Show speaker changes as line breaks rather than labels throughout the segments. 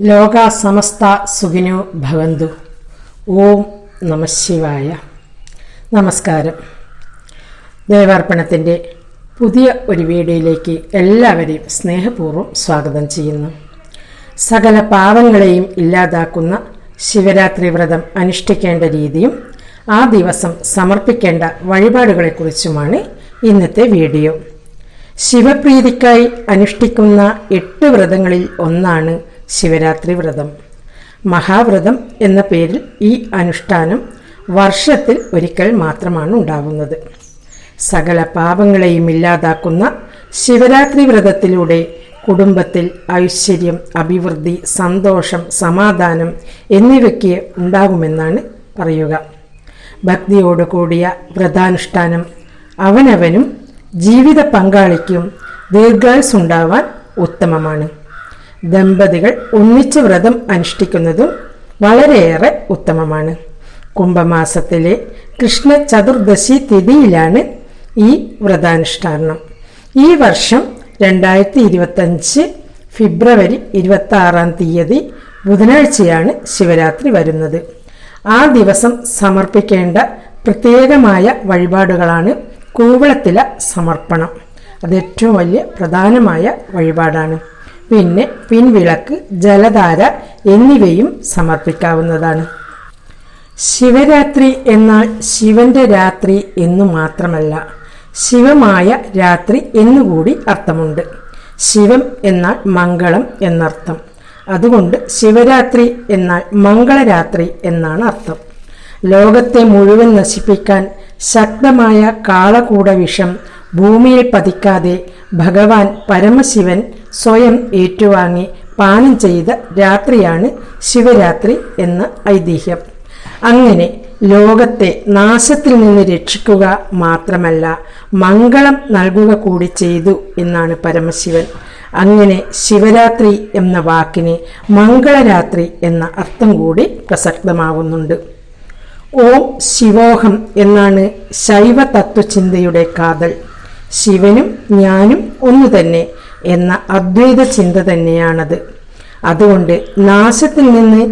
ലോക സമസ്ത സുഖിനോ ഭവന്തു. ഓം നമഃശിവായ. നമസ്കാരം. ദേവാർപ്പണത്തിൻ്റെ പുതിയ ഒരു വീഡിയോയിലേക്ക് എല്ലാവരെയും സ്നേഹപൂർവ്വം സ്വാഗതം ചെയ്യുന്നു. സകല പാവങ്ങളെയും ഇല്ലാതാക്കുന്ന ശിവരാത്രി വ്രതം അനുഷ്ഠിക്കേണ്ട രീതിയും ആ ദിവസം സമർപ്പിക്കേണ്ട വഴിപാടുകളെക്കുറിച്ചുമാണ് ഇന്നത്തെ വീഡിയോ. ശിവപ്രീതിക്കായി അനുഷ്ഠിക്കുന്ന 8 വ്രതങ്ങളിൽ ഒന്നാണ് ശിവരാത്രി വ്രതം. മഹാവ്രതം എന്ന പേരിൽ ഈ അനുഷ്ഠാനം വർഷത്തിൽ ഒരിക്കൽ മാത്രമാണ് ഉണ്ടാകുന്നത്. സകല പാപങ്ങളെയും ഇല്ലാതാക്കുന്ന ശിവരാത്രി വ്രതത്തിലൂടെ കുടുംബത്തിൽ ഐശ്വര്യം, അഭിവൃദ്ധി, സന്തോഷം, സമാധാനം എന്നിവയ്ക്ക് ഉണ്ടാകുമെന്നാണ് പറയുക. ഭക്തിയോട് കൂടിയ വ്രതാനുഷ്ഠാനം അവനവനും ജീവിത പങ്കാളിക്കും ദീർഘായുസ്സുണ്ടാവാൻ ഉത്തമമാണ്. ദമ്പതികൾ ഒന്നിച്ച് വ്രതം അനുഷ്ഠിക്കുന്നതും വളരെയേറെ ഉത്തമമാണ്. കുംഭമാസത്തിലെ കൃഷ്ണ ചതുർദശി തിഥിയിലാണ് ഈ വ്രതാനുഷ്ഠാനം. ഈ വർഷം 2025 ഫെബ്രുവരി 26-ാം തീയതി ബുധനാഴ്ചയാണ് ശിവരാത്രി വരുന്നത്. ആ ദിവസം സമർപ്പിക്കേണ്ട പ്രത്യേകമായ വഴിപാടുകളാണ് കൂവളത്തില സമർപ്പണം. അത് ഏറ്റവും വലിയ പ്രധാനമായ വഴിപാടാണ്. പിന്നെ പിൻവിളക്ക്, ജലധാര എന്നിവയും സമർപ്പിക്കാവുന്നതാണ്. ശിവരാത്രി എന്നാൽ ശിവന്റെ രാത്രി എന്നു മാത്രമല്ല, ശിവമായ രാത്രി എന്നുകൂടി അർത്ഥമുണ്ട്. ശിവം എന്നാൽ മംഗളം എന്നർത്ഥം. അതുകൊണ്ട് ശിവരാത്രി എന്നാൽ മംഗളരാത്രി എന്നാണ് അർത്ഥം. ലോകത്തെ മുഴുവൻ നശിപ്പിക്കാൻ ശക്തമായ കാളകൂട വിഷം ഭൂമിയിൽ പതിക്കാതെ ഭഗവാൻ പരമശിവൻ സ്വയം ഏറ്റുവാങ്ങി പാനം ചെയ്ത രാത്രിയാണ് ശിവരാത്രി എന്ന ഐതിഹ്യം. അങ്ങനെ ലോകത്തെ നാശത്തിൽ നിന്ന് രക്ഷിക്കുക മാത്രമല്ല, മംഗളം നൽകുക കൂടി ചെയ്തു എന്നാണ് പരമശിവൻ. അങ്ങനെ ശിവരാത്രി എന്ന വാക്കിന് മംഗളരാത്രി എന്ന അർത്ഥം കൂടി പ്രസക്തമാവുന്നുണ്ട്. ഓം ശിവോഹം എന്നാണ് ശൈവ തത്വചിന്തയുടെ കാതൽ. ശിവനും ഞാനും ഒന്നു തന്നെ എന്ന അദ്വൈത ചിന്ത തന്നെയാണത്. അതുകൊണ്ട് നാശത്തിൽ നിന്ന്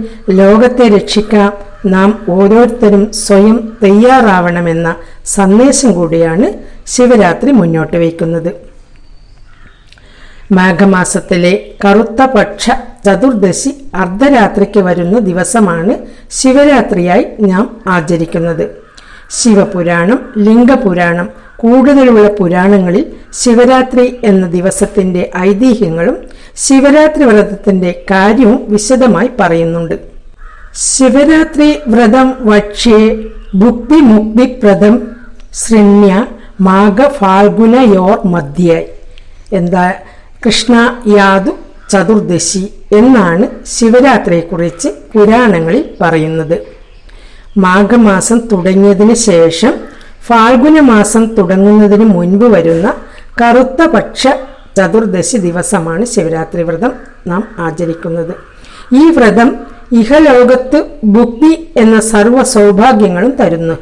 ലോകത്തെ രക്ഷിക്കാൻ നാം ഓരോരുത്തരും സ്വയം തയ്യാറാവണമെന്ന സന്ദേശം കൂടിയാണ് ശിവരാത്രി മുന്നോട്ട് വയ്ക്കുന്നത്. മാഘമാസത്തിലെ കറുത്ത പക്ഷ ചതുർദശി അർദ്ധരാത്രിക്ക് വരുന്ന ദിവസമാണ് ശിവരാത്രിയായി നാം ആചരിക്കുന്നത്. ശിവപുരാണം, ലിംഗപുരാണം, കൂടുതലുള്ള പുരാണങ്ങളിൽ ശിവരാത്രി എന്ന ദിവസത്തിന്റെ ഐതിഹ്യങ്ങളും ശിവരാത്രി വ്രതത്തിന്റെ കാര്യവും വിശദമായി പറയുന്നുണ്ട്. ശിവരാത്രി വ്രതം വക്ഷ്യേ ഭുക്തി മുക്തിപ്രദം ശൃണ്യ മാഘ ഫാൽഗുനയോർ മധ്യായി. എന്താ കൃഷ്ണ യാതു ചതുർദശി എന്നാണ് ശിവരാത്രിയെക്കുറിച്ച് പുരാണങ്ങളിൽ പറയുന്നത്. മാഘമാസം തുടങ്ങിയതിന് ശേഷം ഫാൽഗുന മാസം തുടങ്ങുന്നതിന് മുൻപ് വരുന്ന കറുത്ത പക്ഷ ചതുർദശി ദിവസമാണ് ശിവരാത്രി വ്രതം നാം ആചരിക്കുന്നത്. ഈ വ്രതം ഇഹലോകത്ത് ഭുക്തി എന്ന സർവ്വ സൗഭാഗ്യങ്ങളും തരുന്നു.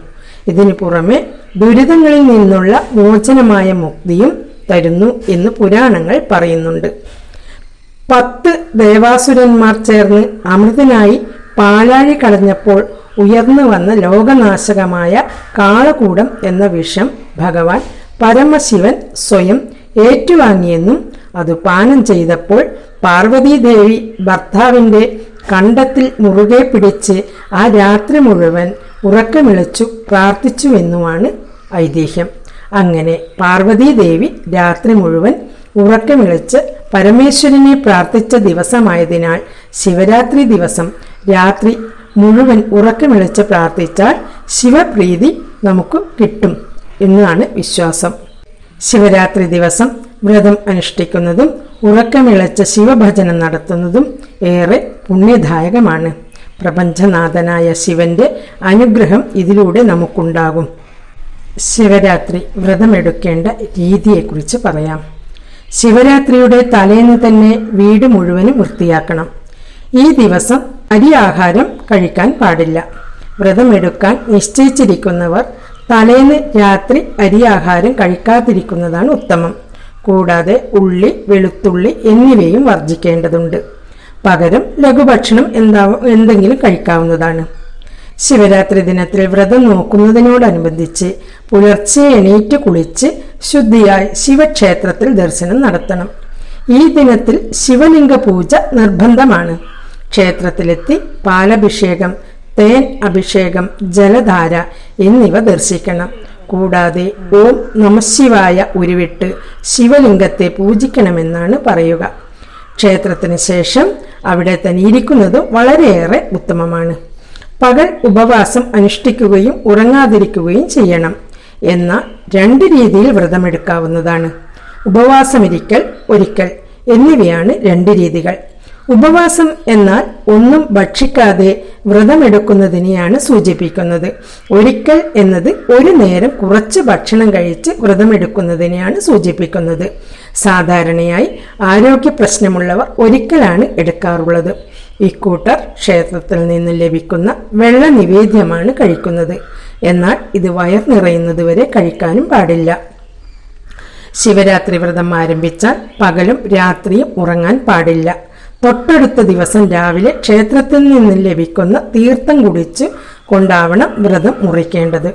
ഇതിനു പുറമെ ദുരിതങ്ങളിൽ നിന്നുള്ള മോചനമായ മുക്തിയും തരുന്നു എന്ന് പുരാണങ്ങൾ പറയുന്നുണ്ട്. 10 ദേവാസുരന്മാർ ചേർന്ന് അമൃതനായി പാലാഴി കളഞ്ഞപ്പോൾ ഉയർന്നു വന്ന ലോകനാശകമായ കാളകൂടം എന്ന വിഷം ഭഗവാൻ പരമശിവൻ സ്വയം ഏറ്റുവാങ്ങിയെന്നും അത് പാനം ചെയ്തപ്പോൾ പാർവതീദേവി ഭർത്താവിന്റെ കണ്ടത്തിൽ മുറുകെ പിടിച്ച് ആ രാത്രി മുഴുവൻ ഉറക്കമിളച്ചു പ്രാർത്ഥിച്ചുവെന്നുമാണ് ഐതിഹ്യം. അങ്ങനെ പാർവതീദേവി രാത്രി മുഴുവൻ ഉറക്കമിളച്ച് പരമേശ്വരനെ പ്രാർത്ഥിച്ച ദിവസമായതിനാൽ ശിവരാത്രി ദിവസം രാത്രി മുഴുവൻ ഉറക്കമിളച്ച് പ്രാർത്ഥിച്ചാൽ ശിവപ്രീതി നമുക്ക് കിട്ടും എന്നാണ് വിശ്വാസം. ശിവരാത്രി ദിവസം വ്രതം അനുഷ്ഠിക്കുന്നതും ഉറക്കമിളച്ച് ശിവഭജനം നടത്തുന്നതും ഏറെ പുണ്യദായകമാണ്. പ്രപഞ്ചനാഥനായ ശിവന്റെ അനുഗ്രഹം ഇതിലൂടെ നമുക്കുണ്ടാകും. ശിവരാത്രി വ്രതമെടുക്കേണ്ട രീതിയെക്കുറിച്ച് പറയാം. ശിവരാത്രിയുടെ തലേന്ന് തന്നെ വീട് മുഴുവനും വൃത്തിയാക്കണം. ഈ ദിവസം അരി ആഹാരം കഴിക്കാൻ പാടില്ല. വ്രതമെടുക്കാൻ നിശ്ചയിച്ചിരിക്കുന്നവർ തലേന്ന് രാത്രി അരി ആഹാരം കഴിക്കാതിരിക്കുന്നതാണ് ഉത്തമം. കൂടാതെ ഉള്ളി, വെളുത്തുള്ളി എന്നിവയും വർജിക്കേണ്ടതുണ്ട്. പകരം ലഘുഭക്ഷണം എന്തെങ്കിലും കഴിക്കാവുന്നതാണ്. ശിവരാത്രി ദിനത്തിൽ വ്രതം നോക്കുന്നതിനോടനുബന്ധിച്ച് പുലർച്ചെ എണീറ്റ് കുളിച്ച് ശുദ്ധിയായി ശിവക്ഷേത്രത്തിൽ ദർശനം നടത്തണം. ഈ ദിനത്തിൽ ശിവലിംഗ പൂജ നിർബന്ധമാണ്. ക്ഷേത്രത്തിലെത്തി പാലഭിഷേകം, തേൻ അഭിഷേകം, ജലധാര എന്നിവ ദർശിക്കണം. കൂടാതെ ഓം നമഃശിവായ ഉരുവിട്ട് ശിവലിംഗത്തെ പൂജിക്കണമെന്നാണ് പറയുക. ക്ഷേത്രത്തിന് ശേഷം അവിടെ തന്നെ ഇരിക്കുന്നതും വളരെയേറെ ഉത്തമമാണ്. പകൽ ഉപവാസം അനുഷ്ഠിക്കുകയും ഉറങ്ങാതിരിക്കുകയും ചെയ്യണം. എന്നാൽ 2 രീതിയിൽ വ്രതമെടുക്കാവുന്നതാണ്. ഉപവാസമിരിക്കൽ, ഒരിക്കൽ എന്നിവയാണ് 2 രീതികൾ. ഉപവാസം എന്നാൽ ഒന്നും ഭക്ഷിക്കാതെ വ്രതമെടുക്കുന്നതിനെയാണ് സൂചിപ്പിക്കുന്നത്. ഒരിക്കൽ എന്നത് ഒരു നേരം കുറച്ച് ഭക്ഷണം കഴിച്ച് വ്രതമെടുക്കുന്നതിനെയാണ് സൂചിപ്പിക്കുന്നത്. സാധാരണയായി ആരോഗ്യ പ്രശ്നമുള്ളവർ ഒരിക്കലാണ് എടുക്കാറുള്ളത്. ഇക്കൂട്ടർ ക്ഷേത്രത്തിൽ നിന്ന് ലഭിക്കുന്ന വെള്ള നിവേദ്യമാണ് കഴിക്കുന്നത്. എന്നാൽ ഇത് വയർ നിറയുന്നത് വരെ കഴിക്കാനും പാടില്ല. ശിവരാത്രി വ്രതം ആരംഭിച്ചാൽ പകലും രാത്രിയും ഉറങ്ങാൻ പാടില്ല. തൊട്ടടുത്ത ദിവസം രാവിലെ ക്ഷേത്രത്തിൽ നിന്ന് ലഭിക്കുന്ന തീർത്ഥം കുടിച്ച് കൊണ്ടാവണം വ്രതം മുറിക്കേണ്ടത്.